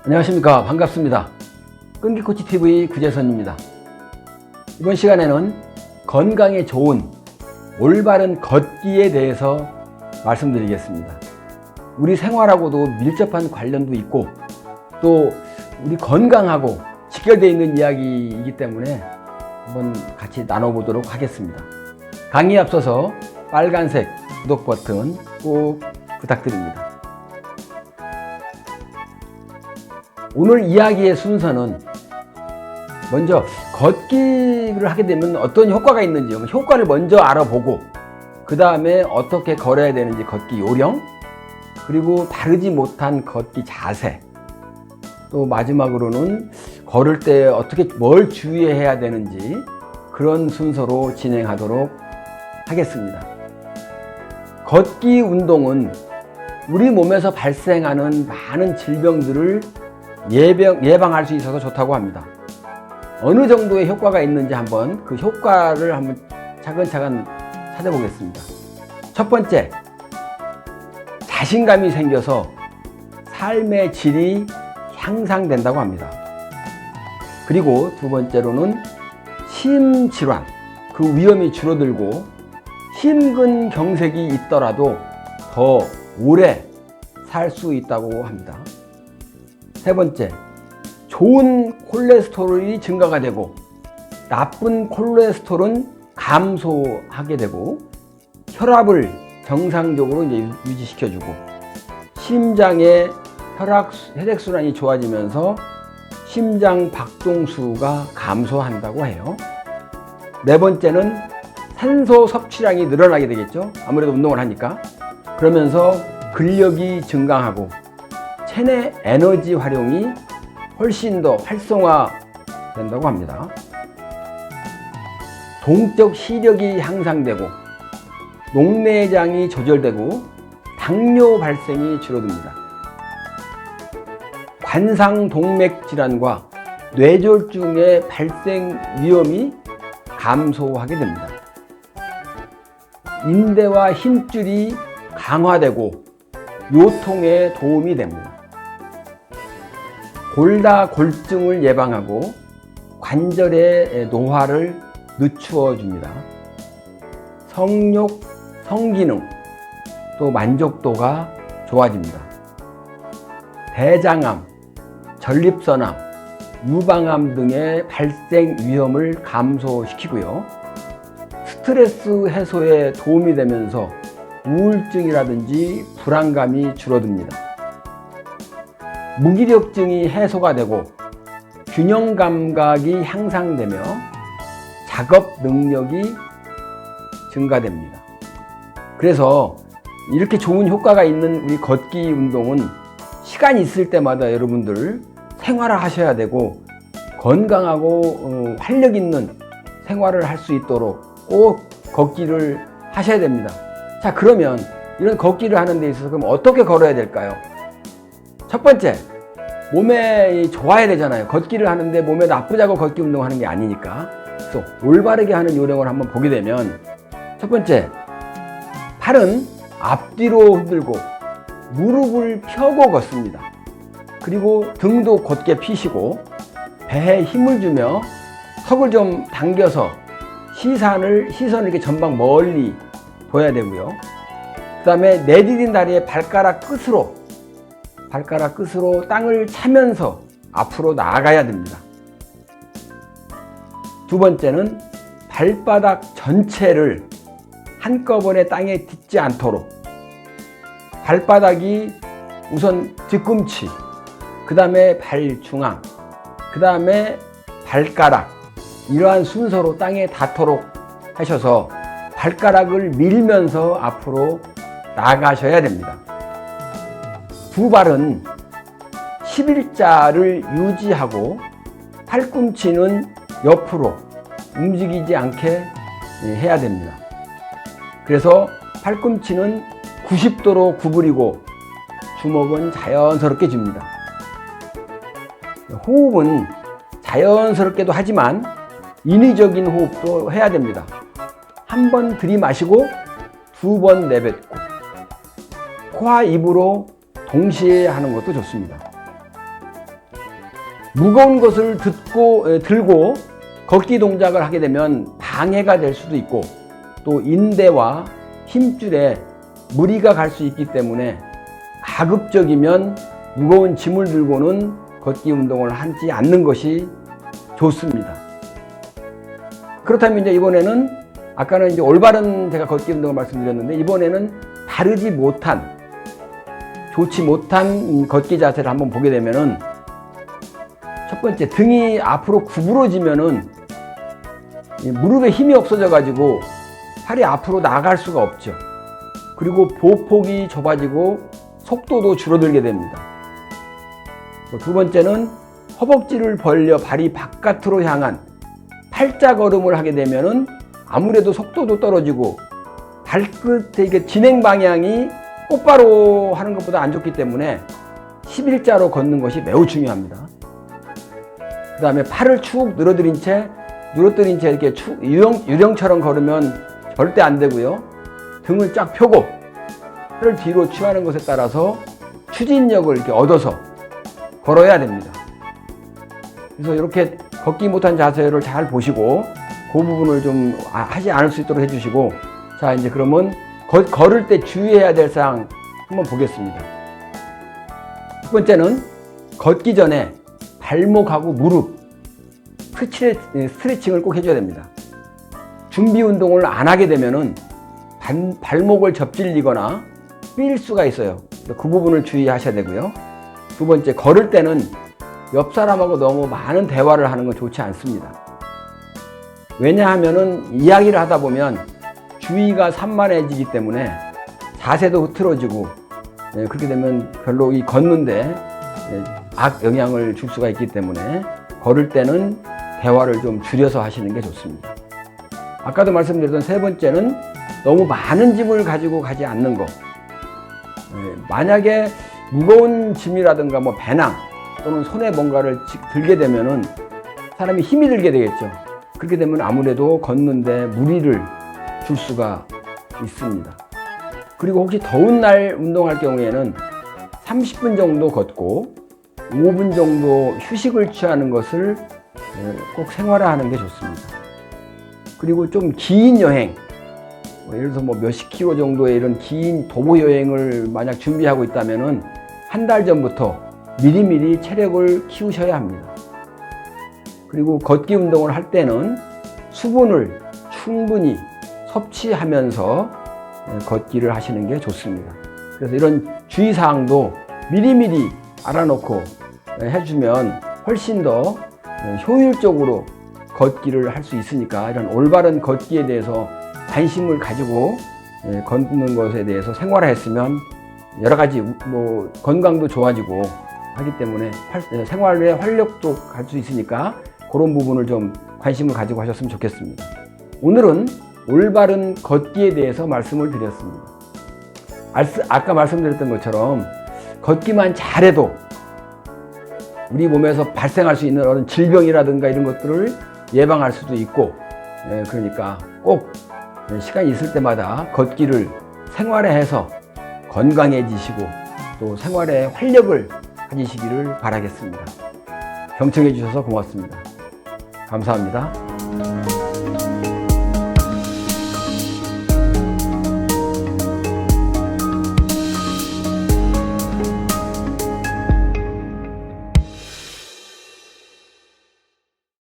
안녕하십니까. 반갑습니다. 끈기코치TV 구재선입니다. 이번 시간에는 건강에 좋은 올바른 걷기에 대해서 말씀드리겠습니다. 우리 생활하고도 밀접한 관련도 있고 또 우리 건강하고 직결되어 있는 이야기이기 때문에 한번 같이 나눠보도록 하겠습니다. 강의에 앞서서 빨간색 구독 버튼 꼭 부탁드립니다. 오늘 이야기의 순서는 먼저 걷기를 하게 되면 어떤 효과가 있는지 효과를 먼저 알아보고 그 다음에 어떻게 걸어야 되는지 걷기 요령, 그리고 바르지 못한 걷기 자세, 또 마지막으로는 걸을 때 어떻게 뭘 주의해야 되는지 그런 순서로 진행하도록 하겠습니다. 걷기 운동은 우리 몸에서 발생하는 많은 질병들을 예방할 수 있어서 좋다고 합니다. 어느 정도의 효과가 있는지 한번 그 효과를 한번 차근차근 찾아보겠습니다. 첫 번째, 자신감이 생겨서 삶의 질이 향상된다고 합니다. 그리고 두 번째로는 심질환, 그 위험이 줄어들고 심근경색이 있더라도 더 오래 살 수 있다고 합니다. 세 번째, 좋은 콜레스테롤이 증가가 되고 나쁜 콜레스테롤은 감소하게 되고 혈압을 정상적으로 유지시켜주고 심장의 혈액순환이 좋아지면서 심장 박동수가 감소한다고 해요. 네 번째는 산소 섭취량이 늘어나게 되겠죠. 아무래도 운동을 하니까. 그러면서 근력이 증강하고 체내 에너지 활용이 훨씬 더 활성화된다고 합니다. 동적 시력이 향상되고 녹내장이 조절되고 당뇨 발생이 줄어듭니다. 관상동맥 질환과 뇌졸중의 발생 위험이 감소하게 됩니다. 인대와 힘줄이 강화되고 요통에 도움이 됩니다. 골다골증을 예방하고 관절의 노화를 늦추어 줍니다. 성욕, 성기능, 또 만족도가 좋아집니다. 대장암, 전립선암, 유방암 등의 발생 위험을 감소시키고요. 스트레스 해소에 도움이 되면서 우울증이라든지 불안감이 줄어듭니다. 무기력증이 해소가 되고 균형 감각이 향상되며 작업 능력이 증가됩니다. 그래서 이렇게 좋은 효과가 있는 우리 걷기 운동은 시간이 있을 때마다 여러분들 생활화하셔야 되고 건강하고 활력 있는 생활을 할 수 있도록 꼭 걷기를 하셔야 됩니다. 자, 그러면 이런 걷기를 하는 데 있어서 그럼 어떻게 걸어야 될까요? 첫 번째, 몸에 좋아야 되잖아요. 걷기를 하는데 몸에 나쁘자고 걷기 운동하는 게 아니니까. 그래서 올바르게 하는 요령을 한번 보게 되면 첫 번째, 팔은 앞뒤로 흔들고 무릎을 펴고 걷습니다. 그리고 등도 곧게 펴시고 배에 힘을 주며 턱을 좀 당겨서 시선을 이렇게 전방 멀리 둬야 되고요. 그 다음에 내디딘 다리에 발가락 끝으로 땅을 차면서 앞으로 나아가야 됩니다. 두 번째는 발바닥 전체를 한꺼번에 땅에 딛지 않도록 발바닥이 우선 뒤꿈치, 그 다음에 발 중앙, 그 다음에 발가락, 이러한 순서로 땅에 닿도록 하셔서 발가락을 밀면서 앞으로 나가셔야 됩니다. 두 발은 11자를 유지하고 팔꿈치는 옆으로 움직이지 않게 해야 됩니다. 그래서 팔꿈치는 90도로 구부리고 주먹은 자연스럽게 줍니다. 호흡은 자연스럽게도 하지만 인위적인 호흡도 해야 됩니다. 한 번 들이마시고 두 번 내뱉고 코와 입으로 동시에 하는 것도 좋습니다. 무거운 것을 들고 걷기 동작을 하게 되면 방해가 될 수도 있고 또 인대와 힘줄에 무리가 갈 수 있기 때문에 가급적이면 무거운 짐을 들고는 걷기 운동을 하지 않는 것이 좋습니다. 그렇다면 이제 이번에는 아까는 이제 올바른 제가 걷기 운동을 말씀드렸는데 이번에는 바르지 못한 좋지 못한 걷기 자세를 한번 보게 되면은 첫 번째 등이 앞으로 구부러지면은 무릎에 힘이 없어져 가지고 팔이 앞으로 나갈 수가 없죠. 그리고 보폭이 좁아지고 속도도 줄어들게 됩니다. 두 번째는 허벅지를 벌려 발이 바깥으로 향한 팔자걸음을 하게 되면은 아무래도 속도도 떨어지고 발끝의 이게 진행 방향이 똑바로 하는 것보다 안 좋기 때문에 11자로 걷는 것이 매우 중요합니다. 그 다음에 팔을 축 늘어뜨린 채 이렇게 유령처럼 걸으면 절대 안 되고요. 등을 쫙 펴고 팔을 뒤로 취하는 것에 따라서 추진력을 이렇게 얻어서 걸어야 됩니다. 그래서 이렇게 걷기 못한 자세를 잘 보시고 그 부분을 좀 하지 않을 수 있도록 해주시고, 자 이제 그러면 걸을 때 주의해야 될 사항 한번 보겠습니다. 첫 번째는 걷기 전에 발목하고 무릎 스트레칭을 꼭 해줘야 됩니다. 준비 운동을 안 하게 되면은 발목을 접질리거나 삘 수가 있어요. 그 부분을 주의하셔야 되고요. 두 번째, 걸을 때는 옆 사람하고 너무 많은 대화를 하는 건 좋지 않습니다. 왜냐하면은 이야기를 하다 보면 주의가 산만해지기 때문에 자세도 흐트러지고 그렇게 되면 별로 이 걷는데 악 영향을 줄 수가 있기 때문에 걸을 때는 대화를 좀 줄여서 하시는 게 좋습니다. 아까도 말씀드렸던 세 번째는 너무 많은 짐을 가지고 가지 않는 거. 만약에 무거운 짐이라든가 뭐 배낭 또는 손에 뭔가를 들게 되면은 사람이 힘이 들게 되겠죠. 그렇게 되면 아무래도 걷는데 무리를 줄 수가 있습니다. 그리고 혹시 더운 날 운동할 경우에는 30분 정도 걷고 5분 정도 휴식을 취하는 것을 꼭 생활화하는 게 좋습니다. 그리고 좀 긴 여행, 예를 들어서 뭐 몇십 킬로 정도의 이런 긴 도보 여행을 만약 준비하고 있다면은 한 달 전부터 미리미리 체력을 키우셔야 합니다. 그리고 걷기 운동을 할 때는 수분을 충분히 섭취하면서 걷기를 하시는 게 좋습니다. 그래서 이런 주의사항도 미리미리 알아놓고 해주면 훨씬 더 효율적으로 걷기를 할 수 있으니까 이런 올바른 걷기에 대해서 관심을 가지고 걷는 것에 대해서 생활화했으면 여러 가지 뭐 건강도 좋아지고 하기 때문에 생활의 활력도 갈 수 있으니까 그런 부분을 좀 관심을 가지고 하셨으면 좋겠습니다. 오늘은 올바른 걷기에 대해서 말씀을 드렸습니다. 아까 말씀드렸던 것처럼 걷기만 잘해도 우리 몸에서 발생할 수 있는 어떤 질병이라든가 이런 것들을 예방할 수도 있고, 그러니까 꼭 시간이 있을 때마다 걷기를 생활화해서 건강해지시고 또 생활에 활력을 가지시기를 바라겠습니다. 경청해 주셔서 고맙습니다. 감사합니다.